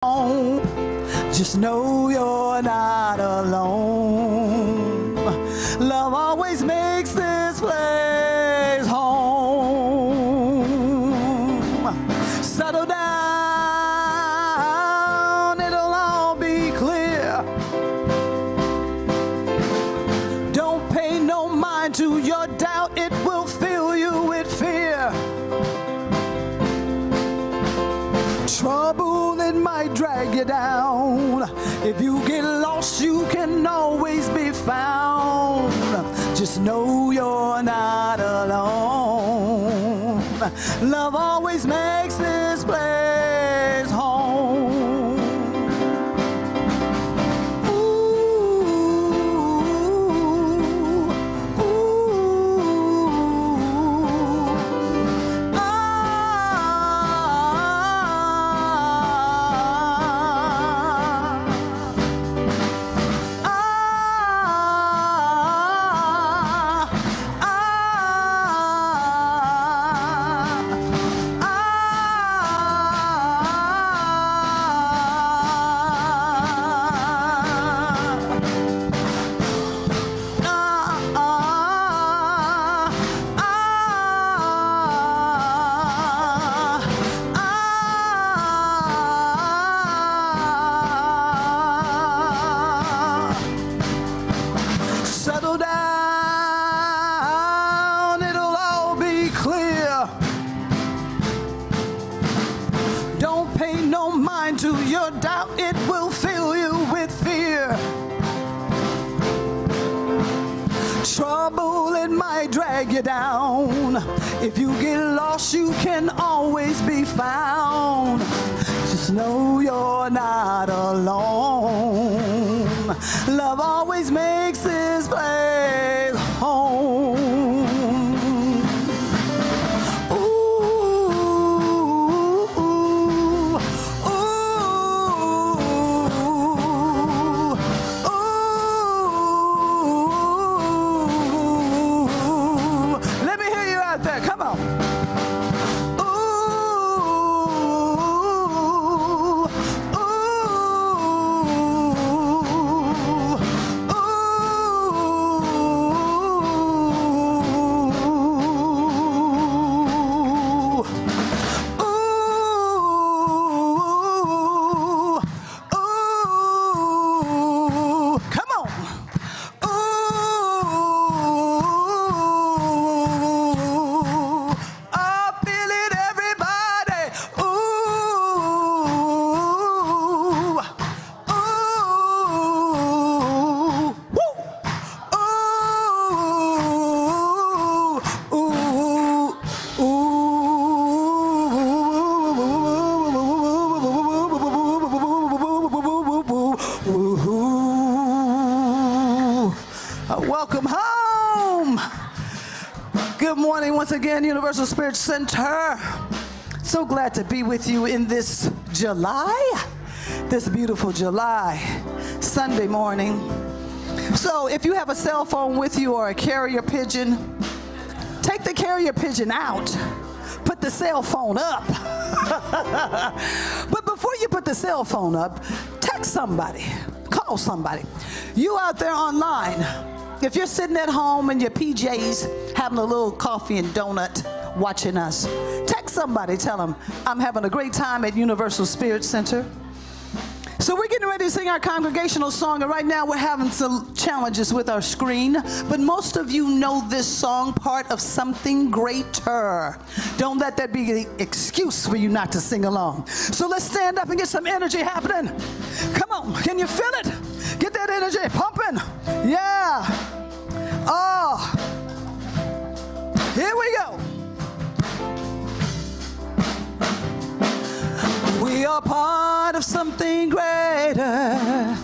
Just know you're not alone. Love always makes this place home. Settle down, it'll all be clear. Don't pay no mind to your doubt, it will fill you with fear. Trouble, it might drag you down. If you get lost, you can always be found. Just know you're not alone. Love always makes this place home. Settle down, it'll all be clear. Don't pay no mind to your doubt, it will fill you with fear. Trouble, it might drag you down. If you get lost, you can always be found. Just know you're not alone. Love always makes this place home. Ooh, ooh, ooh, ooh. Let me hear you out there. Come on. Welcome home. Good morning once again, Universal Spirit Center. So glad to be with you in this beautiful July Sunday morning. So if you have a cell phone with you or a carrier pigeon, take the carrier pigeon out. Put the cell phone up. But before you put the cell phone up, text somebody. Call somebody. You out there online, if you're sitting at home in your PJs having a little coffee and donut watching us, text somebody, tell them, I'm having a great time at Universal Spirit Center. So we're getting ready to sing our congregational song, and right now we're having some challenges with our screen, but most of you know this song, Part of Something Greater. Don't let that be the excuse for you not to sing along. So let's stand up and get some energy happening. Come on, can you feel it? Get that energy pumping. Yeah. Oh. Here we go. We are part of something greater,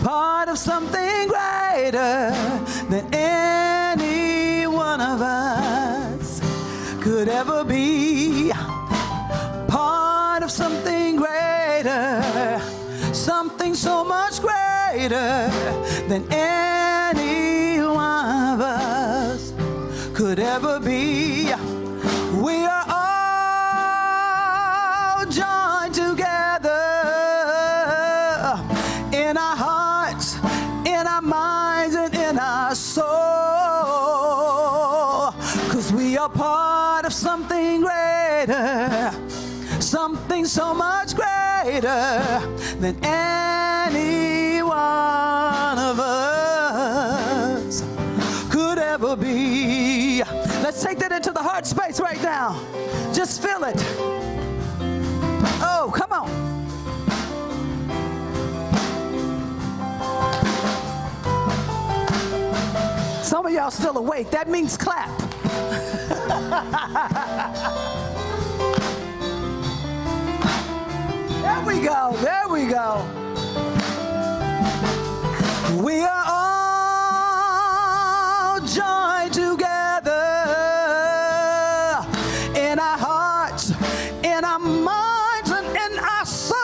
part of something greater than any one of us could ever be. Part of something greater, something so much greater than any one of us could ever be. We are all joined together greater than any one of us could ever be. Let's take that into the heart space right now. Just feel it. Oh, come on. Some of y'all still awake. That means clap. There we go. There we go. We are all joined together in our hearts, in our minds, and in our soul.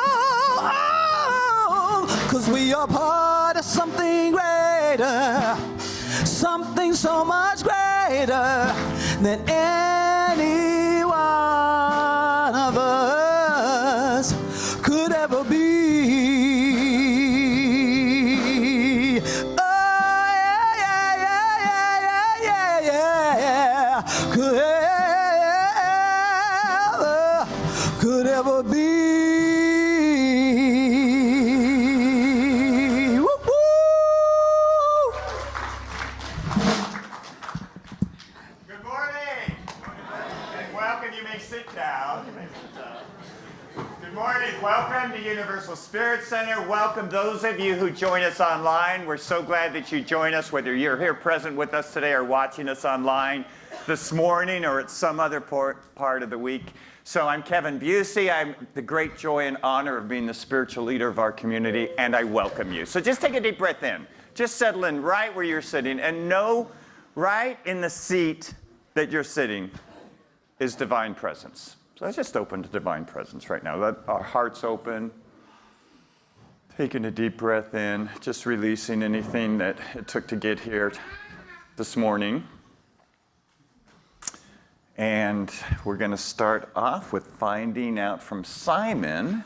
'Cause we are part of something greater. Something so much greater than any one of us could ever be. Oh, yeah, yeah, yeah, yeah, yeah, yeah, yeah. Could ever be. Welcome to Universal Spirit Center. Welcome those of you who join us online. We're so glad that you join us, whether you're here present with us today or watching us online this morning or at some other part of the week. So I'm Kevin Busey. I'm the great joy and honor of being the spiritual leader of our community, and I welcome you. So just take a deep breath in. Just settle in right where you're sitting and know right in the seat that you're sitting is divine presence. So let's just open to divine presence right now. Let our hearts open. Taking a deep breath in, just releasing anything that it took to get here this morning. And we're going to start off with finding out from Simon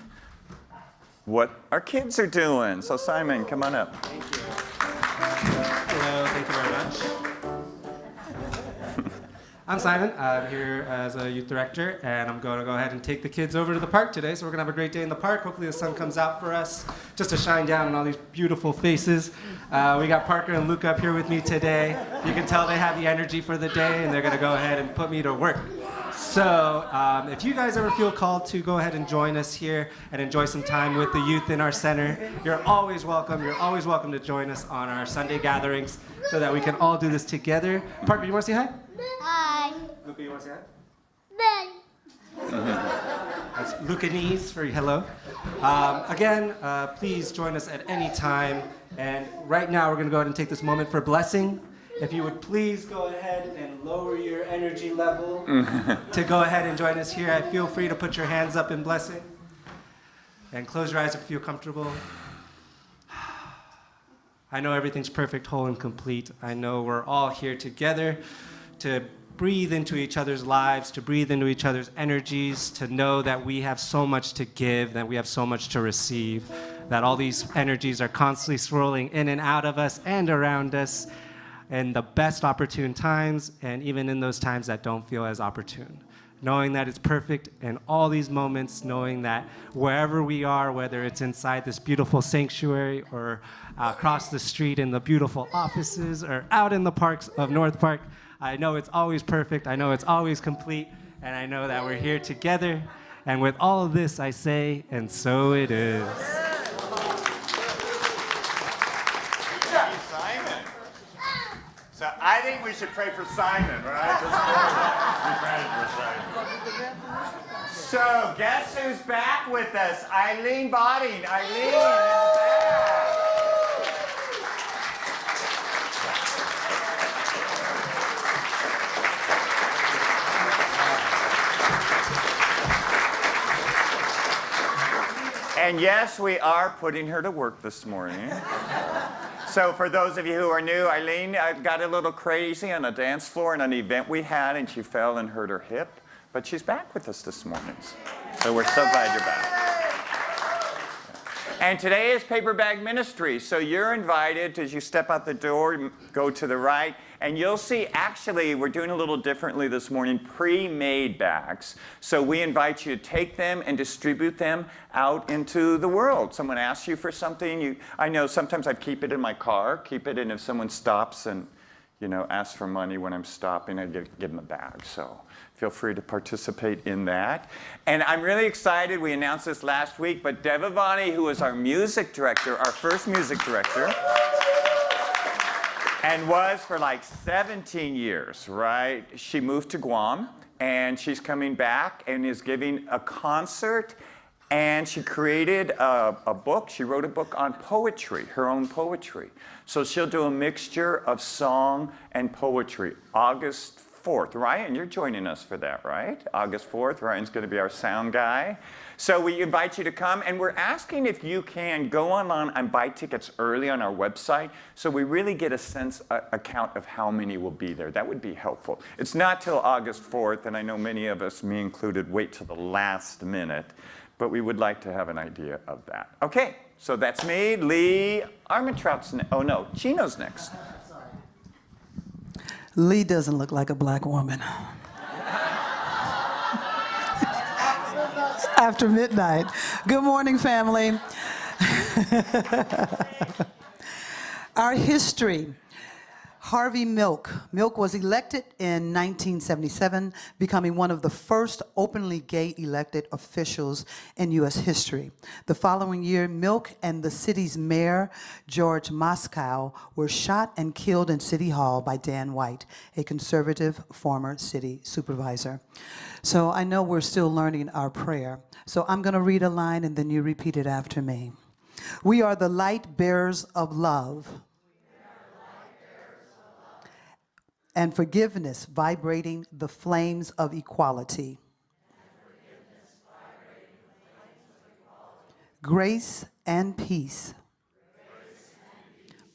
what our kids are doing. So Simon, come on up. Thank you. Hello, thank you very much. I'm Simon. I'm here as a youth director, and I'm going to go ahead and take the kids over to the park today. So we're going to have a great day in the park. Hopefully the sun comes out for us just to shine down on all these beautiful faces. We got Parker and Luke up here with me today. You can tell they have the energy for the day, and they're going to go ahead and put me to work. So if you guys ever feel called to go ahead and join us here and enjoy some time with the youth in our center, you're always welcome. You're always welcome to join us on our Sunday gatherings so that we can all do this together. Parker, you want to say hi? Hi. Luca, you want to say Bye. hi? That's Lucanese for hello. Again, please join us at any time. And right now, we're going to go ahead and take this moment for blessing. If you would please go ahead and lower your energy level to go ahead and join us here. Feel free to put your hands up in blessing. And close your eyes if you feel comfortable. I know everything's perfect, whole, and complete. I know we're all here together to breathe into each other's lives, to breathe into each other's energies, to know that we have so much to give, that we have so much to receive, that all these energies are constantly swirling in and out of us and around us in the best opportune times, and even in those times that don't feel as opportune. Knowing that it's perfect in all these moments, knowing that wherever we are, whether it's inside this beautiful sanctuary or across the street in the beautiful offices or out in the parks of North Park, I know it's always perfect, I know it's always complete, and I know that we're here together. And with all of this, I say, and so it is. Simon. So I think we should pray for Simon, right? So guess who's back with us? Eileen Botting. Eileen in the back. And yes, we are putting her to work this morning. So for those of you who are new, Eileen got a little crazy on a dance floor in an event we had, and she fell and hurt her hip. But she's back with us this morning. So we're so glad you're back. And today is Paper Bag Ministry. So you're invited as you step out the door, go to the right, And you'll see, actually, we're doing a little differently this morning, pre-made bags. So we invite you to take them and distribute them out into the world. Someone asks you for something, I know sometimes I keep it in my car, and if someone stops and asks for money when I'm stopping, I give them a bag. So feel free to participate in that. And I'm really excited. We announced this last week, but Devavani, who is our music director, our first music director, and was for like 17 years, right? She moved to Guam, and she's coming back and is giving a concert. And she created a book. She wrote a book on poetry, her own poetry. So she'll do a mixture of song and poetry. August 4th. Ryan, you're joining us for that, right? August 4th. Ryan's going to be our sound guy. So we invite you to come. And we're asking if you can go online and buy tickets early on our website so we really get a count of how many will be there. That would be helpful. It's not till August 4th, and I know many of us, me included, wait till the last minute. But we would like to have an idea of that. Okay, so that's me. Lee Armentrout's next. Oh, no, Gino's next. Lee doesn't look like a black woman. After midnight. Good morning, family. Our history. Harvey Milk. Milk was elected in 1977, becoming one of the first openly gay elected officials in U.S. history. The following year, Milk and the city's mayor, George Moscow, were shot and killed in City Hall by Dan White, a conservative former city supervisor. So I know we're still learning our prayer. So I'm going to read a line and then you repeat it after me. We are the light bearers of love. And forgiveness, vibrating the flames of equality. Grace and peace.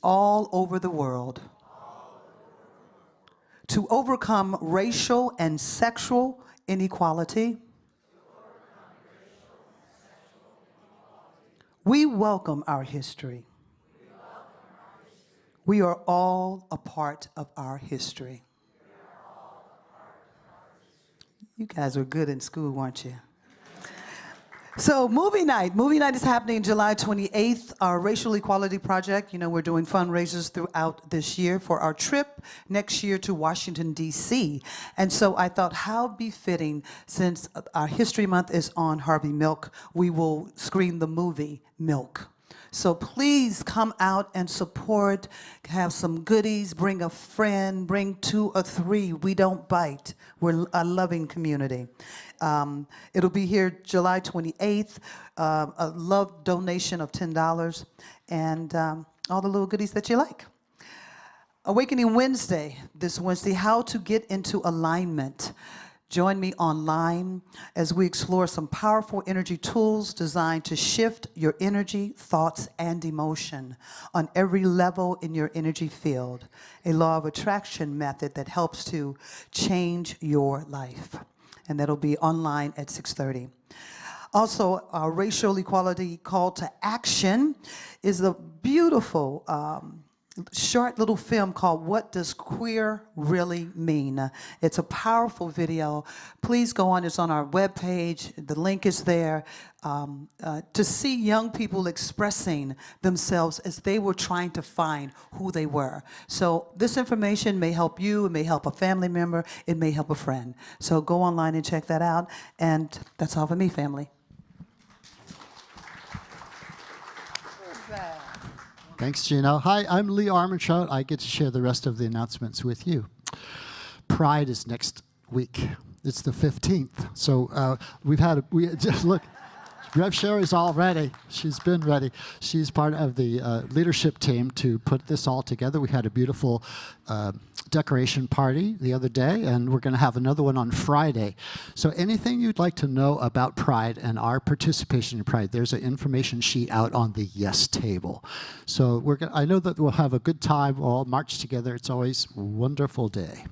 All over the world. To overcome racial and sexual inequality. We welcome our history. We are all a part of our history. You guys were good in school, weren't you? So movie night. Movie night is happening July 28th. Our Racial Equality Project, we're doing fundraisers throughout this year for our trip next year to Washington, D.C. And so I thought how befitting, since our History Month is on Harvey Milk, we will screen the movie Milk. So please come out and support, have some goodies, bring a friend, bring 2 or 3. We don't bite. We're a loving community. It'll be here July 28th, a love donation of $10, and all the little goodies that you like. Awakening Wednesday, this Wednesday, how to get into alignment. Join me online as we explore some powerful energy tools designed to shift your energy, thoughts, and emotion on every level in your energy field. A law of attraction method that helps to change your life. And that'll be online at 6:30. Also, our Racial Equality Call to Action is a beautiful short little film called What Does Queer Really Mean? It's a powerful video. Please go on. It's on our webpage. The link is there to see young people expressing themselves as they were trying to find who they were. So this information may help you. It may help a family member. It may help a friend. So go online and check that out. And that's all for me, family. Thanks, Gino. Hi, I'm Lee Armentrout. I get to share the rest of the announcements with you. Pride is next week. It's the 15th. So look, Rev Sherry's all ready. She's been ready. She's part of the leadership team to put this all together. We had a beautiful decoration party the other day, and we're going to have another one on Friday. So anything you'd like to know about Pride and our participation in Pride, there's an information sheet out on the Yes table. So I know that we'll have a good time. We'll all march together. It's always a wonderful day.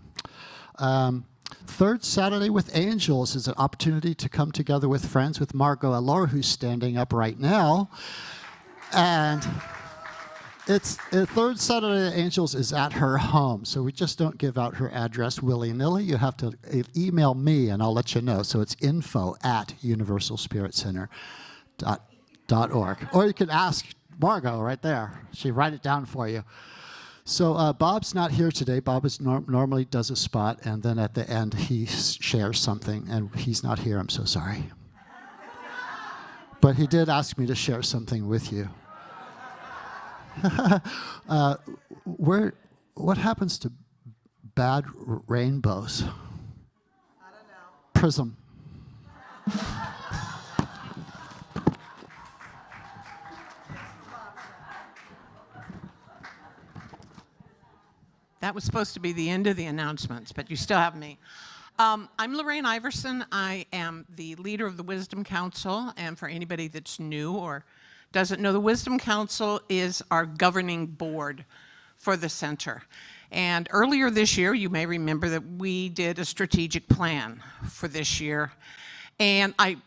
Third Saturday with Angels is an opportunity to come together with friends, with Margot Allure, who's standing up right now. And It's Third Saturday of Angels is at her home, so we just don't give out her address willy-nilly. You have to email me, and I'll let you know. So it's info@universalspiritcenter.org. Or you can ask Margot right there. She'll write it down for you. So Bob's not here today. Bob normally does a spot, and then at the end he shares something, and he's not here. I'm so sorry. But he did ask me to share something with you. What happens to bad rainbows? I don't know. Prism. That was supposed to be the end of the announcements, but you still have me. I'm Lorraine Iverson. I am the leader of the Wisdom Council, and for anybody that's new or doesn't know, the Wisdom Council is our governing board for the center. And earlier this year, you may remember that we did a strategic plan for this year. And I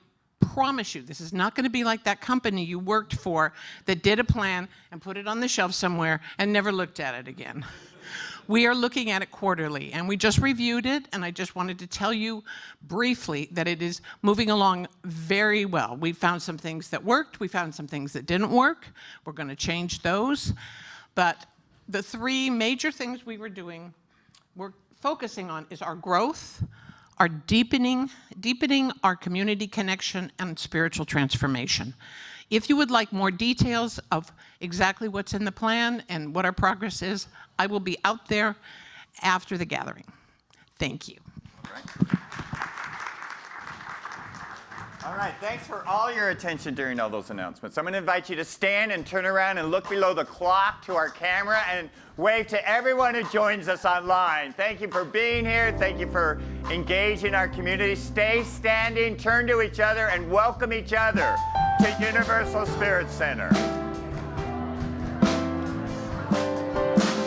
promise you, this is not going to be like that company you worked for that did a plan and put it on the shelf somewhere and never looked at it again. We are looking at it quarterly, and we just reviewed it, and I just wanted to tell you briefly that it is moving along very well. We found some things that worked, we found some things that didn't work. We're going to change those. But the three major things we're focusing on is our growth, our deepening our community connection, and spiritual transformation. If you would like more details of exactly what's in the plan and what our progress is, I will be out there after the gathering. Thank you. All right, thanks for all your attention during all those announcements. I'm going to invite you to stand and turn around and look below the clock to our camera and wave to everyone who joins us online. Thank you for being here. Thank you for engaging our community. Stay standing, turn to each other, and welcome each other to Universal Spirit Center.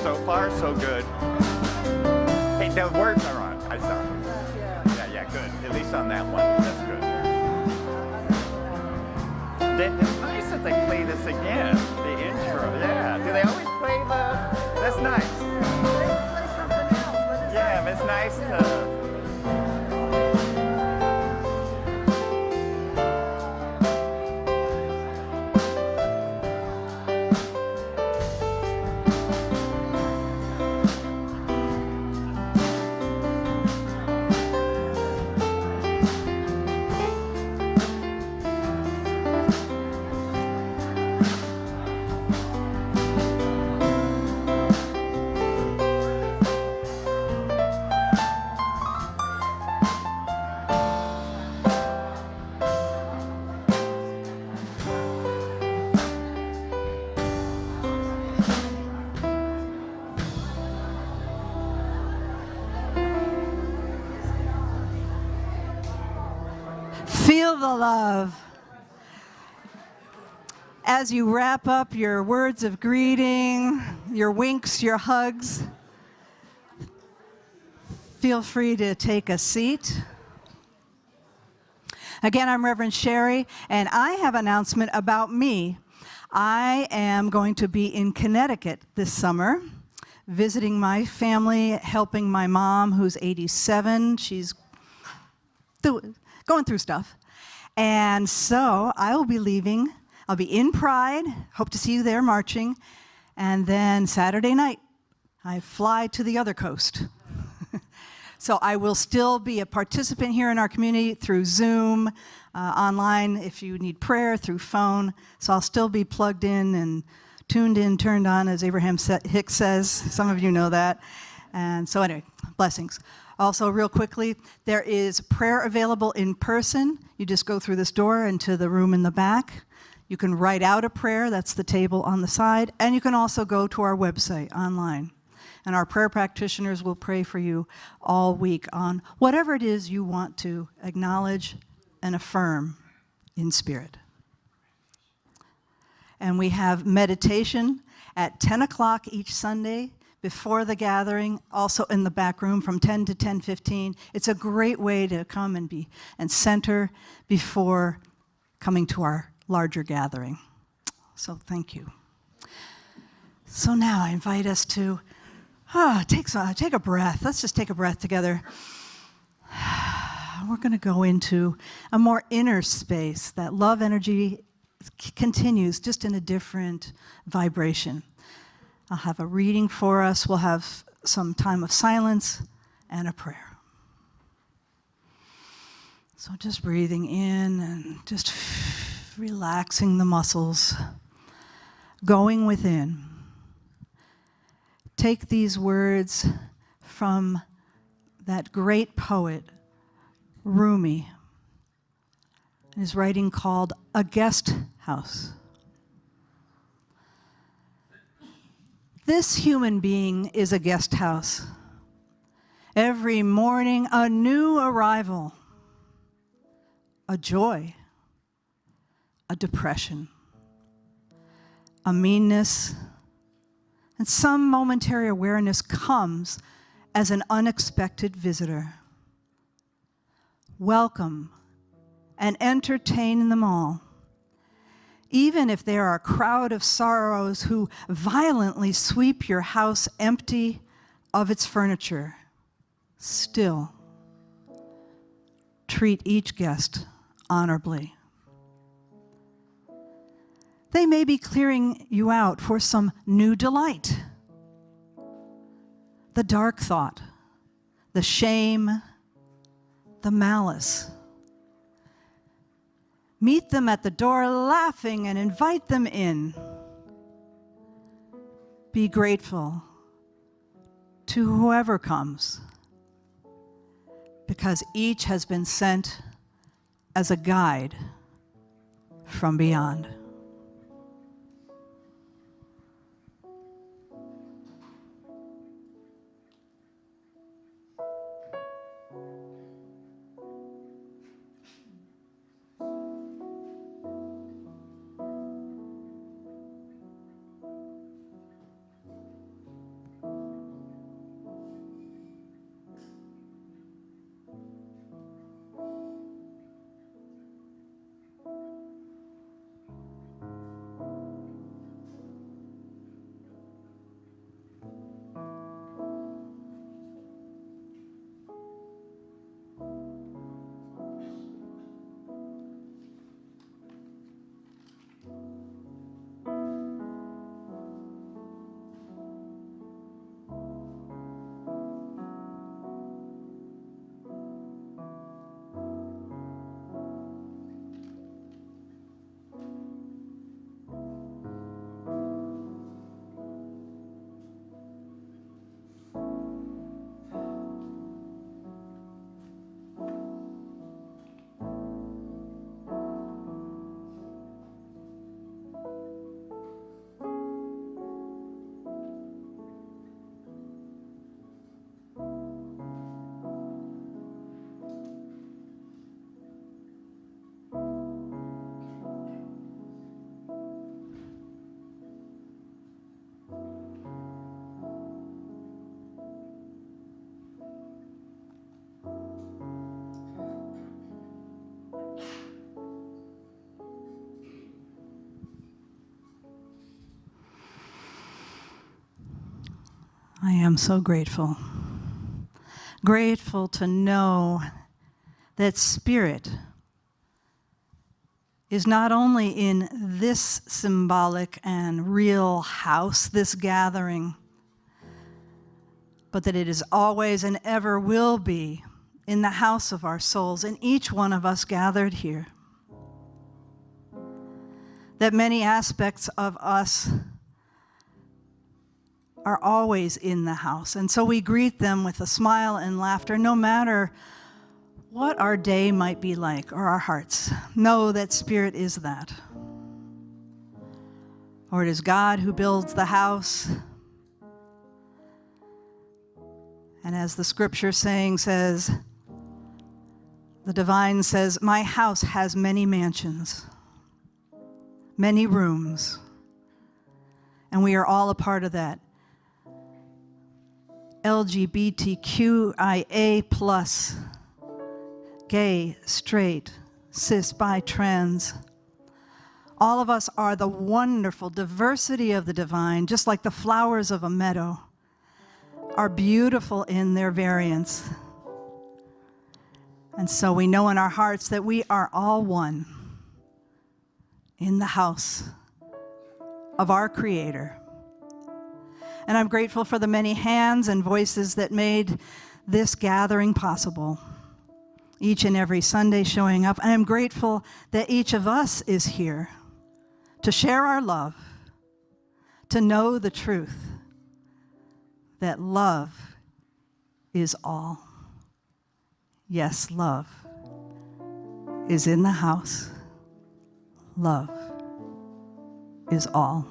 So far, so good. Hey, the words are on. I saw them. Yeah, good. At least on that one. That's good. It's nice that they play this again, the intro. Yeah. Do they always play the... That's nice. Play something else, but it's Yeah, but it's nice to... Feel the love. As you wrap up your words of greeting, your winks, your hugs, feel free to take a seat. Again, I'm Reverend Sherry, and I have an announcement about me. I am going to be in Connecticut this summer, visiting my family, helping my mom, who's 87. She's going through stuff. And so I will be leaving. I'll be in Pride. Hope to see you there marching. And then Saturday night, I fly to the other coast. So I will still be a participant here in our community through Zoom, online if you need prayer, through phone. So I'll still be plugged in and tuned in, turned on, as Abraham Hicks says. Some of you know that. And so anyway, blessings. Also, real quickly, there is prayer available in person. You just go through this door into the room in the back. You can write out a prayer. That's the table on the side. And you can also go to our website online. And our prayer practitioners will pray for you all week on whatever it is you want to acknowledge and affirm in spirit. And we have meditation at 10 o'clock each Sunday before the gathering, also in the back room from 10 to 10:15. It's a great way to come and be and center before coming to our larger gathering. So thank you. So now I invite us to take a breath. Let's just take a breath together. We're going to go into a more inner space. That love energy continues, just in a different vibration. I'll have a reading for us. We'll have some time of silence and a prayer. So just breathing in and just relaxing the muscles, going within. Take these words from that great poet, Rumi, in his writing called A Guest House. This human being is a guest house. Every morning, a new arrival, a joy, a depression, a meanness, and some momentary awareness comes as an unexpected visitor. Welcome and entertain them all. Even if there are a crowd of sorrows who violently sweep your house empty of its furniture, still treat each guest honorably. They may be clearing you out for some new delight. The dark thought, the shame, the malice. Meet them at the door laughing and invite them in. Be grateful to whoever comes, because each has been sent as a guide from beyond. I am so grateful. Grateful to know that Spirit is not only in this symbolic and real house, this gathering, but that it is always and ever will be in the house of our souls, in each one of us gathered here. That many aspects of us are always in the house. And so we greet them with a smile and laughter, no matter what our day might be like or our hearts. Know that Spirit is that. Or it is God who builds the house. And as the scripture saying says, the divine says, my house has many mansions, many rooms. And we are all a part of that. LGBTQIA+, gay, straight, cis, bi, trans, All of us are the wonderful diversity of the divine, just like the flowers of a meadow are beautiful in their variance. And so we know in our hearts that we are all one in the house of our Creator. And I'm grateful for the many hands and voices that made this gathering possible. Each and every Sunday showing up. And I'm grateful that each of us is here to share our love, to know the truth that love is all. Yes, love is in the house. Love is all.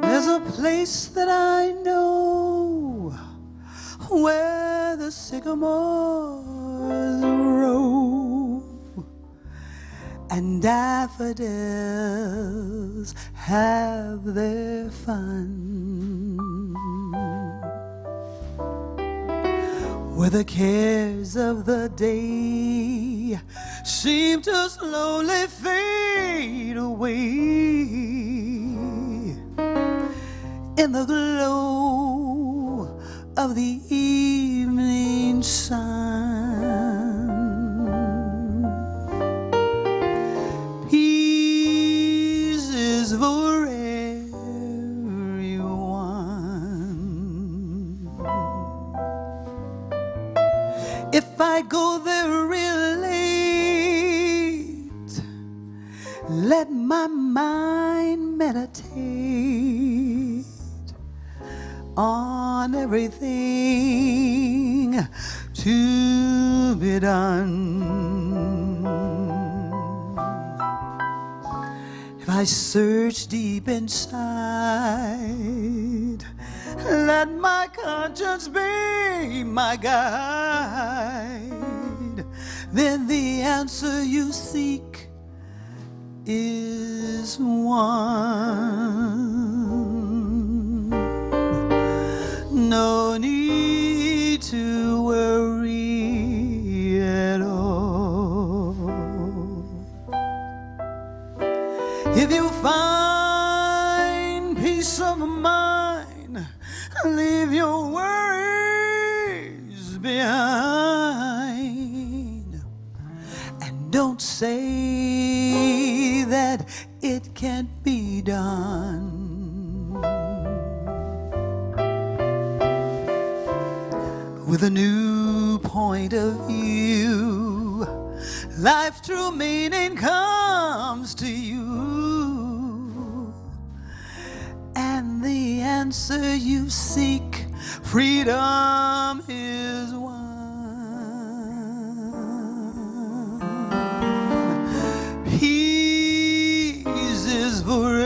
There's a place that I know where the sycamores grow and daffodils have their fun, where the cares of the day seem to slowly fade away in the glow of the evening sun. Peace is for everyone. If I go there real late, let my mind meditate on everything to be done. If I search deep inside, let my conscience be my guide, then the answer you seek is one. No need to worry at all. If you find peace of mind, leave your worries behind. And don't say that it can't be done. With a new point of view, life's true meaning comes to you, and the answer you seek, freedom is one. Peace is for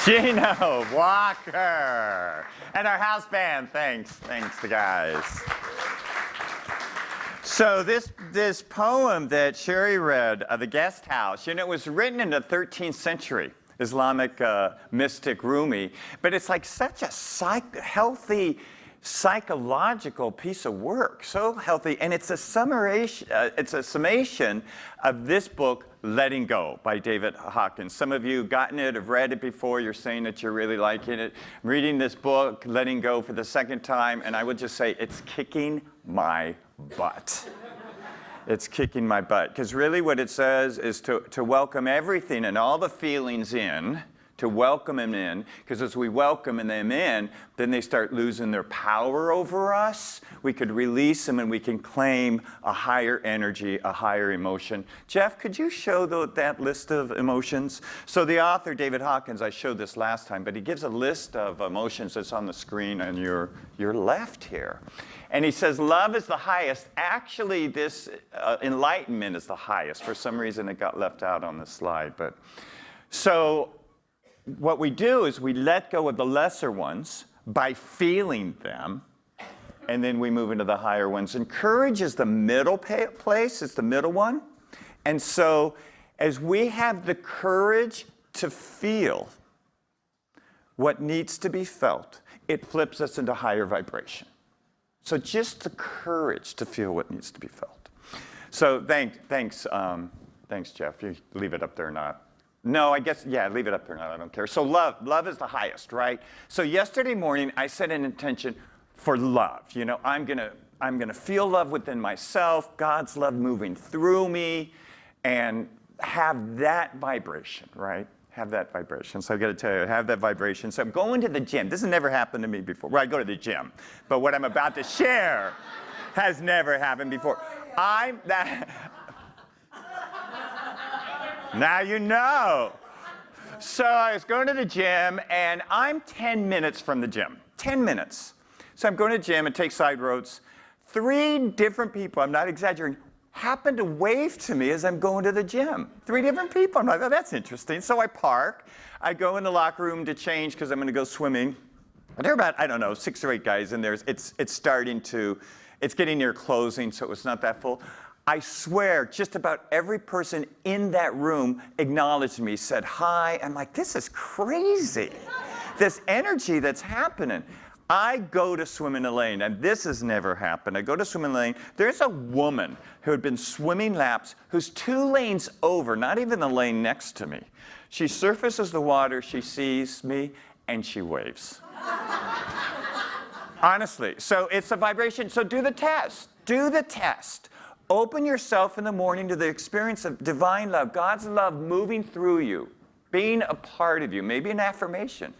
Gino Walker and our house band. Thanks to guys. So this poem that Sherry read, The Guest House, it was written in the 13th century, Islamic mystic Rumi, but it's like such a healthy psychological piece of work, so healthy. And it's a summation of this book, Letting Go, by David Hawkins. Some of you have gotten it, have read it before. You're saying that you're really liking it. I'm reading this book, Letting Go, for the second time, and I would just say it's kicking my butt. It's kicking my butt. Because really what it says is to welcome everything and all the feelings in, to welcome them in, because as we welcome them in, then they start losing their power over us. We could release them and we can claim a higher energy, a higher emotion. Jeff, could you show that list of emotions? So the author, David Hawkins, I showed this last time, but he gives a list of emotions that's on the screen on your left here. And he says, love is the highest. Actually, this enlightenment is the highest. For some reason, it got left out on the slide. But so what we do is we let go of the lesser ones by feeling them, and then we move into the higher ones. And courage is the middle place. It's the middle one. And so as we have the courage to feel what needs to be felt, it flips us into higher vibration. So just the courage to feel what needs to be felt. So thanks, Jeff. You leave it up there or not? No, I guess, yeah, leave it up there or not. I don't care. So love is the highest, right? So yesterday morning, I set an intention for love. You know, I'm gonna feel love within myself, God's love moving through me, and have that vibration, right? Have that vibration. So I've got to tell you, have that vibration. So I'm going to the gym. This has never happened to me before. Well, I go to the gym. But what I'm about to share has never happened before. Now you know. So I was going to the gym, and I'm 10 minutes from the gym. 10 minutes. So I'm going to the gym and take side roads. 3 different people, I'm not exaggerating, happened to wave to me as I'm going to the gym. 3 different people. I'm like, oh, that's interesting. So I park. I go in the locker room to change because I'm going to go swimming. And there are about, I don't know, 6 or 8 guys in there. It's getting near closing, so it's not that full. I swear, just about every person in that room acknowledged me, said hi. I'm like, this is crazy. This energy that's happening. I go to swim in a lane, and this has never happened. I go to swim in a lane. There's a woman who had been swimming laps who's 2 lanes over, not even the lane next to me. She surfaces the water, she sees me, and she waves. Honestly, so it's a vibration. So do the test. Do the test. Open yourself in the morning to the experience of divine love, God's love moving through you, being a part of you, maybe an affirmation.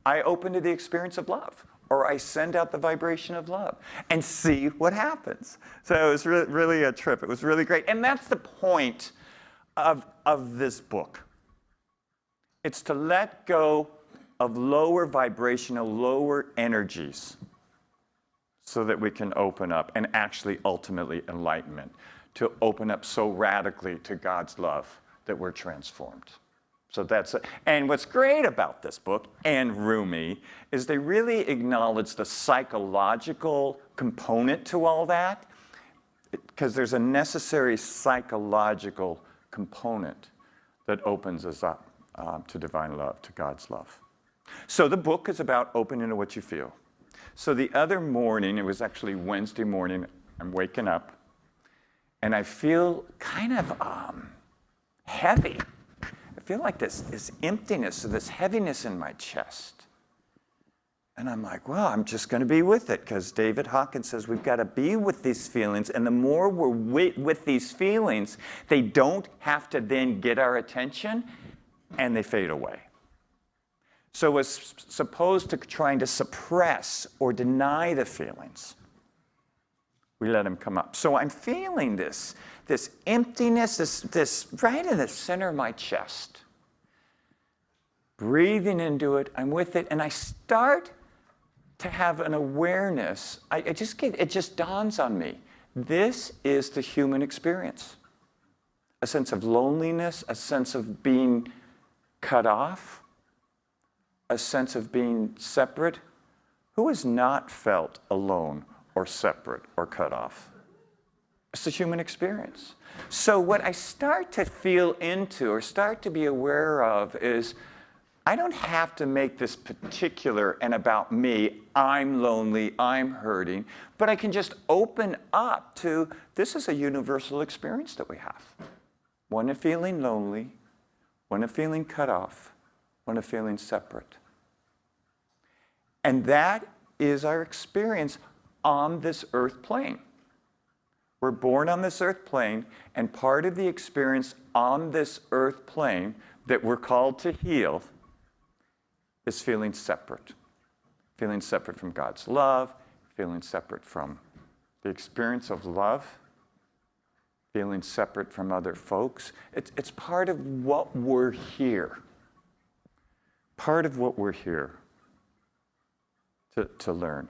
I open to the experience of love. Or I send out the vibration of love and see what happens. So it was really a trip. It was really great. And that's the point of this book. It's to let go of lower vibrational, lower energies so that we can open up and actually ultimately enlightenment, to open up so radically to God's love that we're transformed. So that's it. And what's great about this book and Rumi is they really acknowledge the psychological component to all that, because there's a necessary psychological component that opens us up to divine love, to God's love. So the book is about opening to what you feel. So the other morning, it was actually Wednesday morning, I'm waking up, and I feel kind of heavy. I feel like this emptiness, this heaviness in my chest. And I'm like, well, I'm just going to be with it, because David Hawkins says we've got to be with these feelings, and the more we're with these feelings, they don't have to then get our attention, and they fade away. So as opposed to trying to suppress or deny the feelings, we let them come up. So I'm feeling this emptiness, this right in the center of my chest. Breathing into it, I'm with it, and I start to have an awareness. It just dawns on me. This is the human experience. A sense of loneliness, a sense of being cut off, a sense of being separate. Who has not felt alone or separate or cut off? It's the human experience. So what I start to feel into or start to be aware of is I don't have to make this particular and about me. I'm lonely, I'm hurting, but I can just open up to this is a universal experience that we have. One of feeling lonely, one of feeling cut off, one of feeling separate. And that is our experience on this earth plane. We're born on this earth plane, and part of the experience on this earth plane that we're called to heal is feeling separate from God's love, feeling separate from the experience of love, feeling separate from other folks. It's part of what we're here. Part of what we're here to learn.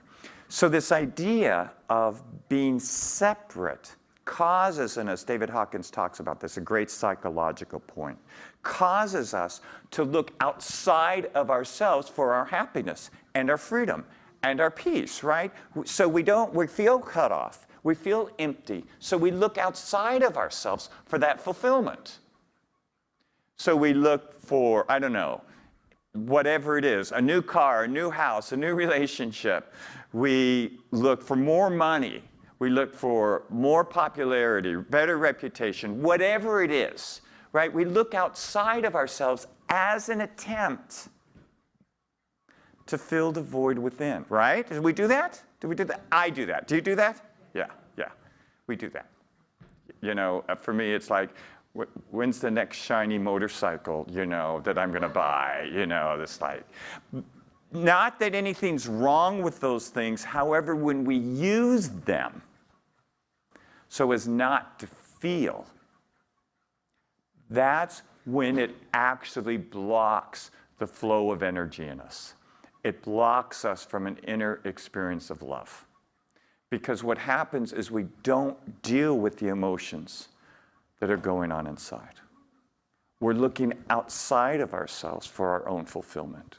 So this idea of being separate causes in us, David Hawkins talks about this, a great psychological point, causes us to look outside of ourselves for our happiness and our freedom and our peace, right? So we feel cut off, we feel empty, so we look outside of ourselves for that fulfillment. So we look for, I don't know, whatever it is, a new car, a new house, a new relationship. We look for more money. We look for more popularity, better reputation, whatever it is, right? We look outside of ourselves as an attempt to fill the void within, right? Did we do that? Do we do that? I do that. Do you do that? Yeah. We do that. You know, for me, it's like, when's the next shiny motorcycle, you know, that I'm going to buy? You know, this like, not that anything's wrong with those things. However, when we use them so as not to feel, that's when it actually blocks the flow of energy in us. It blocks us from an inner experience of love. Because what happens is we don't deal with the emotions that are going on inside. We're looking outside of ourselves for our own fulfillment.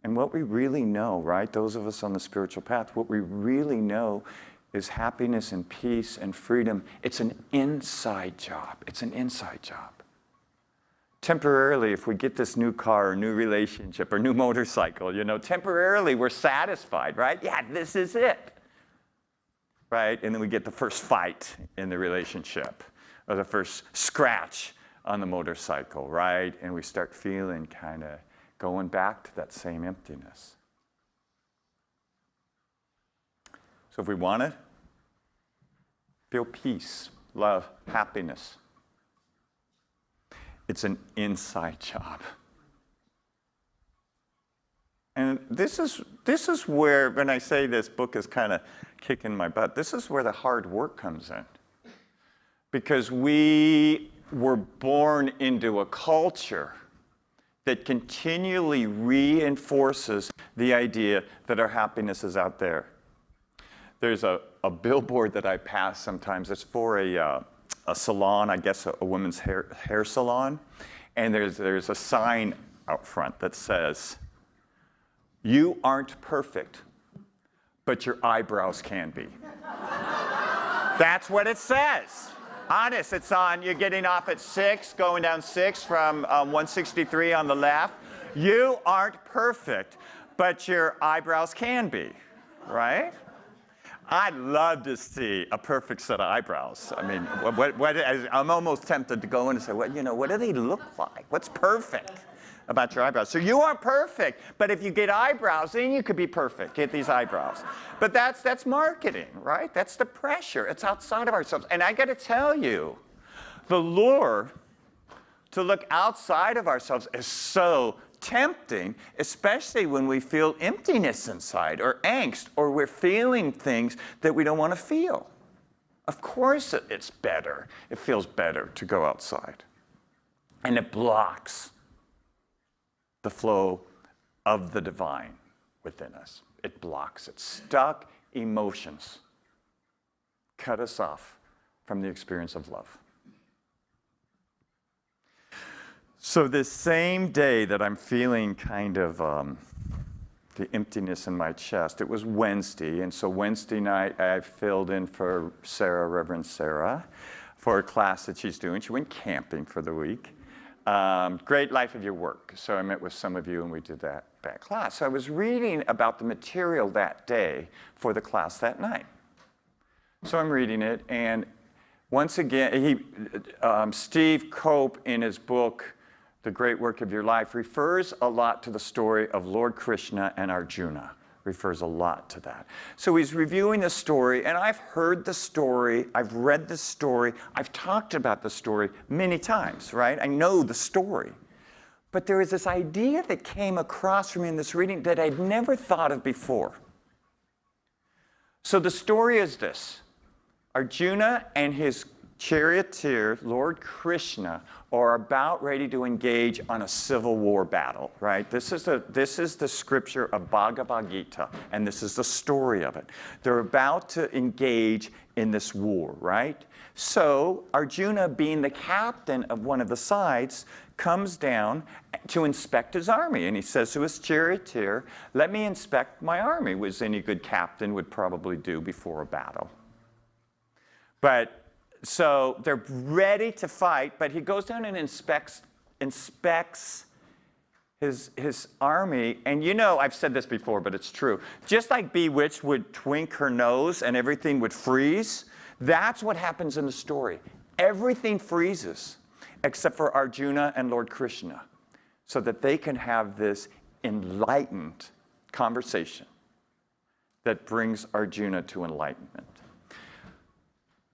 And what we really know, right, those of us on the spiritual path, what we really know is happiness and peace and freedom. It's an inside job. It's an inside job. Temporarily, if we get this new car or new relationship or new motorcycle, you know, temporarily we're satisfied, right? Yeah, this is it. Right? And then we get the first fight in the relationship or the first scratch on the motorcycle, right? And we start feeling kind of going back to that same emptiness. So if we want to feel peace, love, happiness, it's an inside job. And this is where, when I say this book is kind of kicking my butt, this is where the hard work comes in. Because we were born into a culture that continually reinforces the idea that our happiness is out there. There's a billboard that I pass sometimes. It's for a salon, I guess a women's hair salon. And there's a sign out front that says, "You aren't perfect, but your eyebrows can be." That's what it says. Honest, it's on, you're getting off at 6, going down 6 from 163 on the left. You aren't perfect, but your eyebrows can be, right? I'd love to see a perfect set of eyebrows. I mean, I'm almost tempted to go in and say, well, you know, what do they look like? What's perfect about your eyebrows? So you aren't perfect, but if you get eyebrows, then you could be perfect. Get these eyebrows. But that's marketing, right? That's the pressure. It's outside of ourselves. And I got to tell you, the lure to look outside of ourselves is so tempting, especially when we feel emptiness inside or angst, or we're feeling things that we don't want to feel. Of course it's better. It feels better to go outside. And it blocks the flow of the divine within us. It blocks it. Stuck emotions cut us off from the experience of love. So this same day that I'm feeling kind of the emptiness in my chest, it was Wednesday, and so Wednesday night I filled in for Sarah, Reverend Sarah, for a class that she's doing. She went camping for the week. Great Life of Your Work. So I met with some of you and we did that class. So I was reading about the material that day for the class that night. So I'm reading it, and once again, Steve Cope in his book, The Great Work of Your Life, refers a lot to the story of Lord Krishna and Arjuna. Refers a lot to that. So he's reviewing the story, and I've heard the story, I've read the story, I've talked about the story many times, right? I know the story. But there was this idea that came across for me in this reading that I'd never thought of before. So the story is this. Arjuna and his charioteer, Lord Krishna, are about ready to engage on a civil war battle, right? This is the scripture of Bhagavad Gita, and this is the story of it. They're about to engage in this war, right? So Arjuna, being the captain of one of the sides, comes down to inspect his army, and he says to his charioteer, "Let me inspect my army," which any good captain would probably do before a battle. But so they're ready to fight, but he goes down and inspects his army. And you know, I've said this before, but it's true. Just like Bewitched would twink her nose and everything would freeze, that's what happens in the story. Everything freezes except for Arjuna and Lord Krishna, so that they can have this enlightened conversation that brings Arjuna to enlightenment.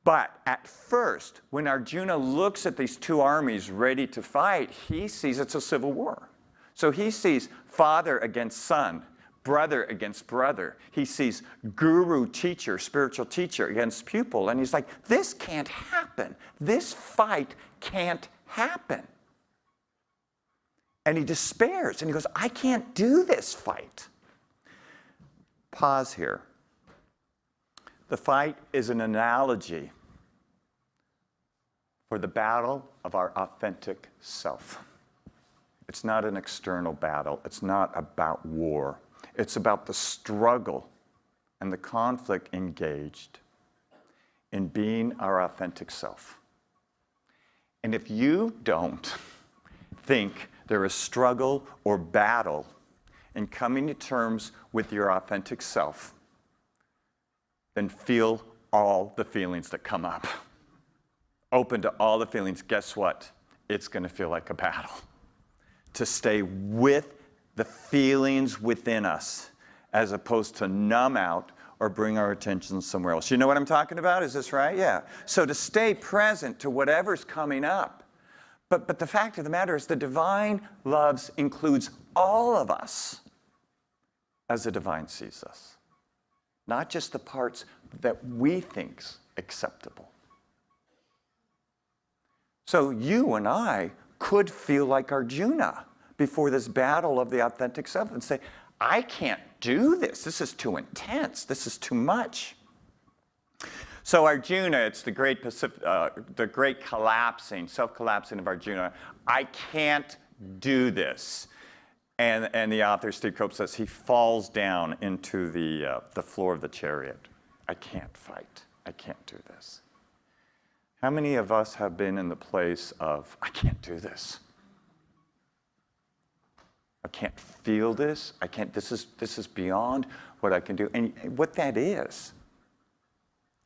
But at first, when Arjuna looks at these two armies ready to fight, he sees it's a civil war. So he sees father against son, brother against brother. He sees guru, teacher, spiritual teacher against pupil. And he's like, this can't happen. This fight can't happen. And he despairs, and he goes, I can't do this fight. Pause here. The fight is an analogy for the battle of our authentic self. It's not an external battle. It's not about war. It's about the struggle and the conflict engaged in being our authentic self. And if you don't think there is struggle or battle in coming to terms with your authentic self, then feel all the feelings that come up. Open to all the feelings. Guess what? It's going to feel like a battle. To stay with the feelings within us as opposed to numb out or bring our attention somewhere else. You know what I'm talking about? Is this right? Yeah. So to stay present to whatever's coming up. But the fact of the matter is the divine loves includes all of us as the divine sees us. Not just the parts that we think's acceptable. So you and I could feel like Arjuna before this battle of the authentic self and say, I can't do this. This is too intense. This is too much. So Arjuna, it's the great collapsing, self-collapsing of Arjuna. I can't do this. And the author, Steve Cope, says he falls down into the floor of the chariot. I can't fight. I can't do this. How many of us have been in the place of, I can't do this. I can't feel this. I can't, this is beyond what I can do. And what that is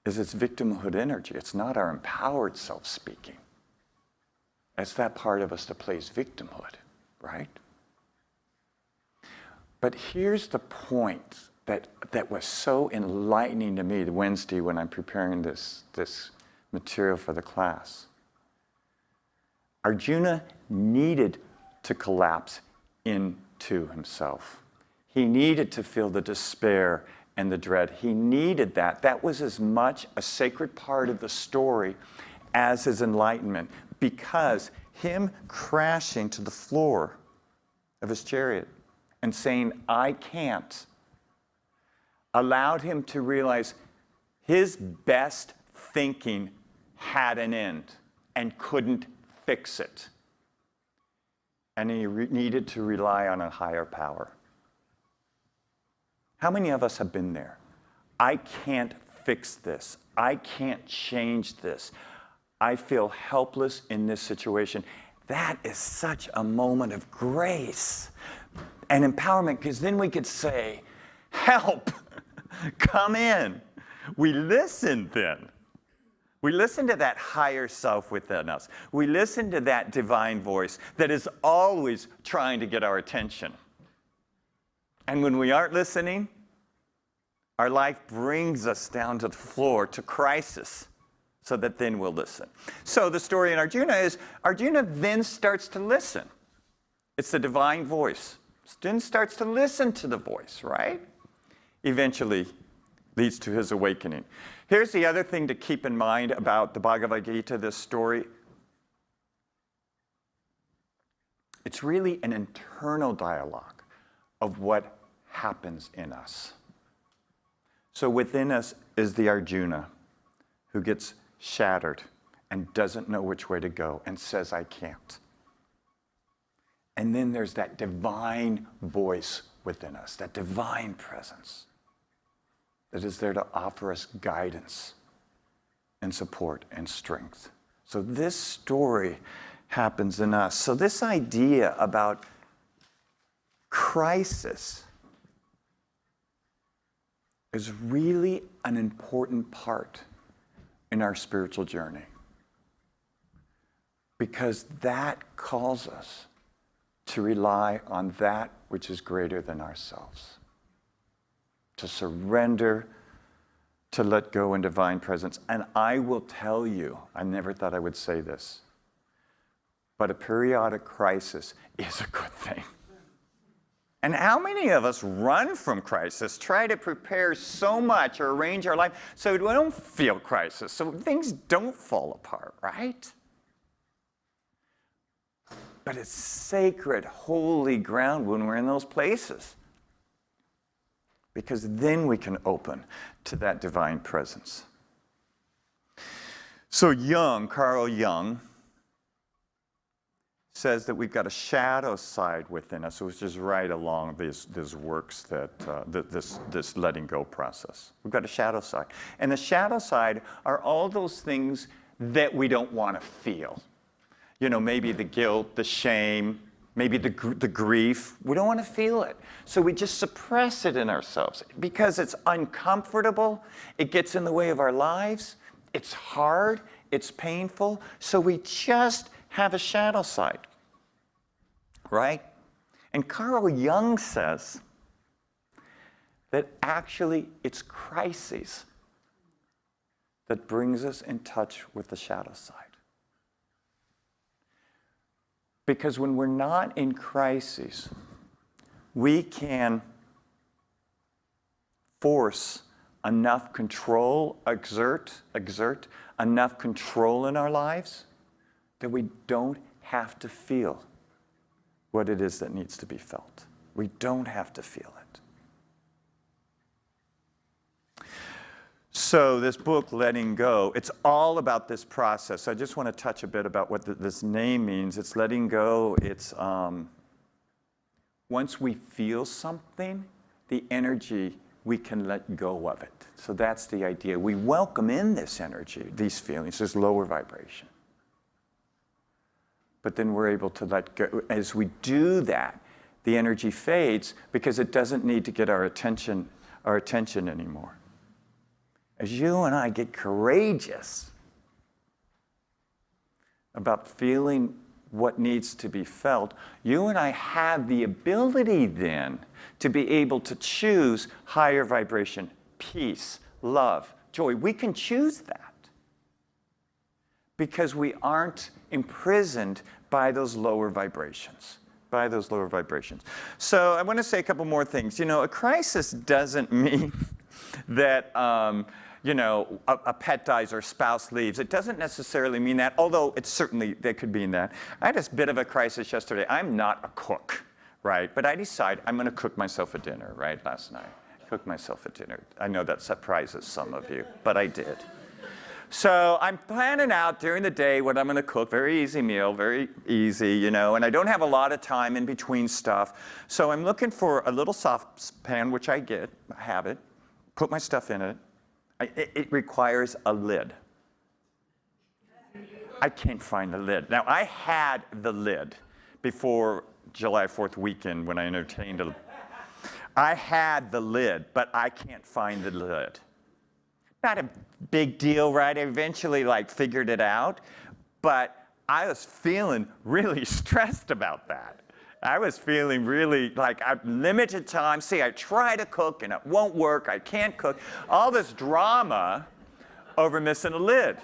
it's victimhood energy. It's not our empowered self speaking. It's that part of us that plays victimhood, right? But here's the point that was so enlightening to me Wednesday when I'm preparing this material for the class. Arjuna needed to collapse into himself. He needed to feel the despair and the dread. He needed that. That was as much a sacred part of the story as his enlightenment, because him crashing to the floor of his chariot and saying, I can't, allowed him to realize his best thinking had an end and couldn't fix it. And he needed to rely on a higher power. How many of us have been there? I can't fix this. I can't change this. I feel helpless in this situation. That is such a moment of grace and empowerment, because then we could say, help, come in. We listen then. We listen to that higher self within us. We listen to that divine voice that is always trying to get our attention. And when we aren't listening, our life brings us down to the floor, to crisis, so that then we'll listen. So the story in Arjuna is, Arjuna then starts to listen. It's the divine voice. Then starts to listen to the voice, right? Eventually leads to his awakening. Here's the other thing to keep in mind about the Bhagavad Gita, this story. It's really an internal dialogue of what happens in us. So within us is the Arjuna who gets shattered and doesn't know which way to go and says, I can't. And then there's that divine voice within us, that divine presence that is there to offer us guidance and support and strength. So this story happens in us. So this idea about crisis is really an important part in our spiritual journey, because that calls us to rely on that which is greater than ourselves, to surrender, to let go in divine presence. And I will tell you, I never thought I would say this, but a periodic crisis is a good thing. And how many of us run from crisis, try to prepare so much or arrange our life so we don't feel crisis, so things don't fall apart, right? But it's sacred, holy ground when we're in those places, because then we can open to that divine presence. So Carl Jung, says that we've got a shadow side within us, which is right along these works that this letting go process. We've got a shadow side. And the shadow side are all those things that we don't want to feel. You know, maybe the guilt, the shame, maybe the grief. We don't want to feel it. So we just suppress it in ourselves because it's uncomfortable. It gets in the way of our lives. It's hard. It's painful. So we just have a shadow side, right? And Carl Jung says that actually it's crises that brings us in touch with the shadow side. Because when we're not in crises, we can force enough control, exert enough control in our lives that we don't have to feel what it is that needs to be felt. We don't have to feel it. So this book, Letting Go, it's all about this process. I just want to touch a bit about what this name means. It's letting go. It's once we feel something, the energy, we can let go of it. So that's the idea. We welcome in this energy, these feelings, this lower vibration. But then we're able to let go. As we do that, the energy fades because it doesn't need to get our attention anymore. As you and I get courageous about feeling what needs to be felt, you and I have the ability then to be able to choose higher vibration, peace, love, joy. We can choose that because we aren't imprisoned by those lower vibrations. So I want to say a couple more things. You know, a crisis doesn't mean that a pet dies or a spouse leaves. It doesn't necessarily mean that, although it certainly, that could mean that. I had a bit of a crisis yesterday. I'm not a cook, right? But I decide I'm going to cook myself a dinner, right, last night. Cook myself a dinner. I know that surprises some of you, but I did. So I'm planning out during the day what I'm going to cook. Very easy meal, very easy, and I don't have a lot of time in between stuff. So I'm looking for a little saucepan, which I have it, put my stuff in it. It requires a lid. I can't find the lid. Now, I had the lid before July 4th weekend when I entertained I had the lid, but I can't find the lid. Not a big deal, right? I eventually figured it out, but I was feeling really stressed about that. I was feeling really like I've limited time. See, I try to cook and it won't work. I can't cook. All this drama over missing a lid.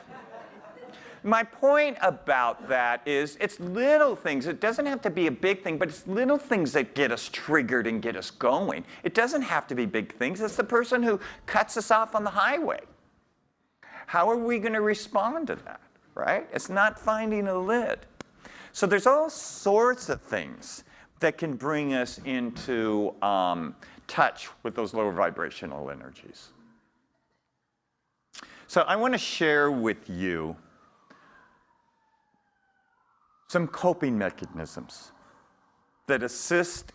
My point about that is it's little things. It doesn't have to be a big thing, but it's little things that get us triggered and get us going. It doesn't have to be big things. It's the person who cuts us off on the highway. How are we going to respond to that, right? It's not finding a lid. So there's all sorts of things that can bring us into touch with those lower vibrational energies. So I want to share with you some coping mechanisms that assist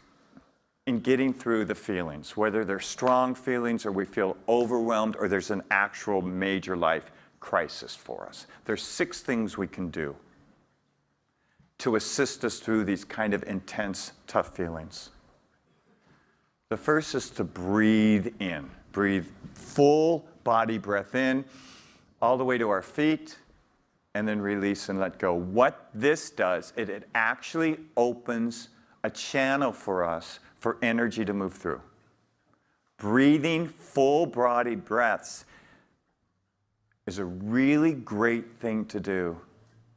in getting through the feelings, whether they're strong feelings or we feel overwhelmed or there's an actual major life crisis for us. There's 6 things we can do to assist us through these kind of intense, tough feelings. The first is to breathe in. Breathe full body breath in, all the way to our feet, and then release and let go. What this does, it actually opens a channel for us for energy to move through. Breathing full body breaths is a really great thing to do